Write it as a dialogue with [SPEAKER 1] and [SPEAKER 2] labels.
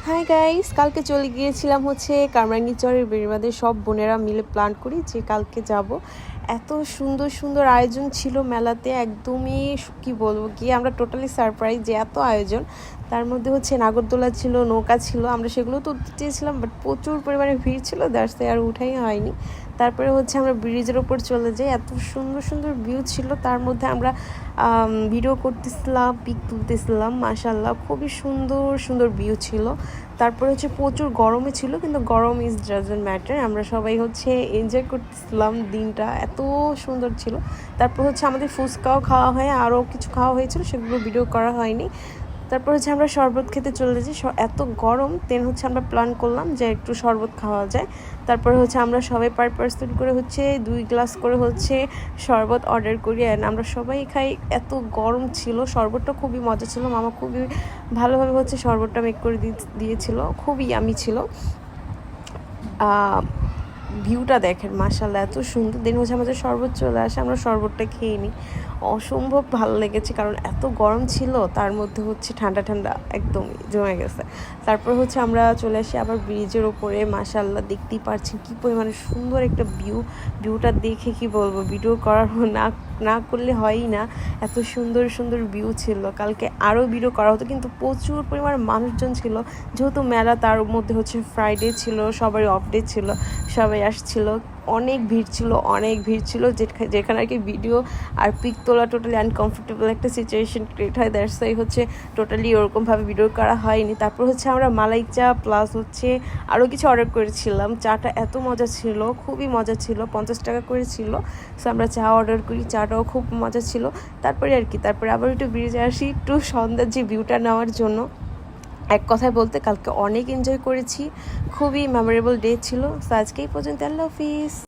[SPEAKER 1] Hi guys, কালকে চলে গিয়েছিলাম হচ্ছে কামরাঙ্গীরচরের বেড়িবাঁধের সব বোনেরা মিলে প্ল্যান করি যে কালকে যাব। এত সুন্দর সুন্দর আয়োজন ছিল মেলাতে, একদমই কি বলবো, গিয়ে আমরা টোটালি সারপ্রাইজ যে এত আয়োজন। তার মধ্যে হচ্ছে নাগরদোলা ছিল, নৌকা ছিল, আমরা সেগুলো তো উঠতে চেয়েছিলাম বাট প্রচুর পরিমাণে ভিড় ছিল, দ্যাটস আর উঠাই হয়নি। তারপরে হচ্ছে আমরা ব্রিজের ওপর চলে যাই, এত সুন্দর সুন্দর ভিউ ছিল, তার মধ্যে আমরা ভিডিও করতেছিলাম, পিক তুলতেছিলাম। মাশাআল্লাহ খুবই সুন্দর সুন্দর ভিউ ছিল। তারপরে হচ্ছে প্রচুর গরমে ছিল, কিন্তু গরম ইজ ডাজন্ট ম্যাটার, আমরা সবাই হচ্ছে এনজয় করতেছিলাম, দিনটা এত সুন্দর ছিল। তারপর হচ্ছে আমাদের ফুচকাও খাওয়া হয়, আরও কিছু খাওয়া হয়েছিল, সেগুলো ভিডিও করা হয়নি। তারপর হচ্ছে আমরা শরবত খেতে চলে যাই, এত গরম, দেন হচ্ছে আমরা প্ল্যান করলাম যে একটু শরবত খাওয়া যায়। তারপরে হচ্ছে আমরা সবাই পার পার্সন করে হচ্ছে 2 গ্লাস করে হচ্ছে শরবত অর্ডার করি, অ্যান্ড আমরা সবাই খাই। এত গরম ছিল, শরবতটা খুবই মজা ছিল, মামা খুবই ভালোভাবে হচ্ছে শরবতটা মেক করে দিয়েছিল, খুবই ইয়ামি ছিল। ভিউটা দেখেন মাশাআল্লাহ এত সুন্দর। দেন হচ্ছে আমাদের শরবত চলে আসে, আমরা শরবতটা খেয়ে নিই, অসম্ভব ভালো লেগেছে, কারণ এত গরম ছিল, তার মধ্যে হচ্ছে ঠান্ডা ঠান্ডা একদমই জমে গেছে। তারপর হচ্ছে আমরা চলে আসি আবার ব্রিজের ওপরে, মাশাআল্লাহ দেখতেই পাচ্ছেন কী পরিমাণে সুন্দর একটা ভিউটা দেখে কি বলবো, ভিডিও করার না করলে হয়ই না, এত সুন্দর সুন্দর ভিউ ছিল। কালকে আরও ভিডিও করা হতো, কিন্তু প্রচুর পরিমাণে মানুষজন ছিল, যেহেতু মেলা, তার মধ্যে হচ্ছে ফ্রাইডে ছিল, সবারই অফ ডে ছিল, সবাই আসছিল, অনেক ভিড় ছিল, যেখানে আর কি ভিডিও আর পিক তোলা টোটালি আনকমফোর্টেবল একটা সিচুয়েশন ক্রিয়েট হয়, দ্যাটস ওয়াই হচ্ছে টোটালি ওরকমভাবে ভিডিও করা হয়নি। তারপর হচ্ছে আমরা মালাই চা প্লাস হচ্ছে আরও কিছু অর্ডার করেছিলাম, চাটা এত মজা ছিল, খুবই মজা ছিল, 50 টাকা করে ছিল। সো আমরা চা অর্ডার করি, চাটাও খুব মজা ছিল। তারপরে আবার একটু ব্রিজে আসি, একটু সন্ধ্যার যে ভিউটা নেওয়ার জন্য। এক কথায় বলতে কালকে অনেক এনজয় করেছি, খুবই মেমোরেবল ডে ছিল। সো আজকে এই পর্যন্ত, আল্লাহ হাফিজ।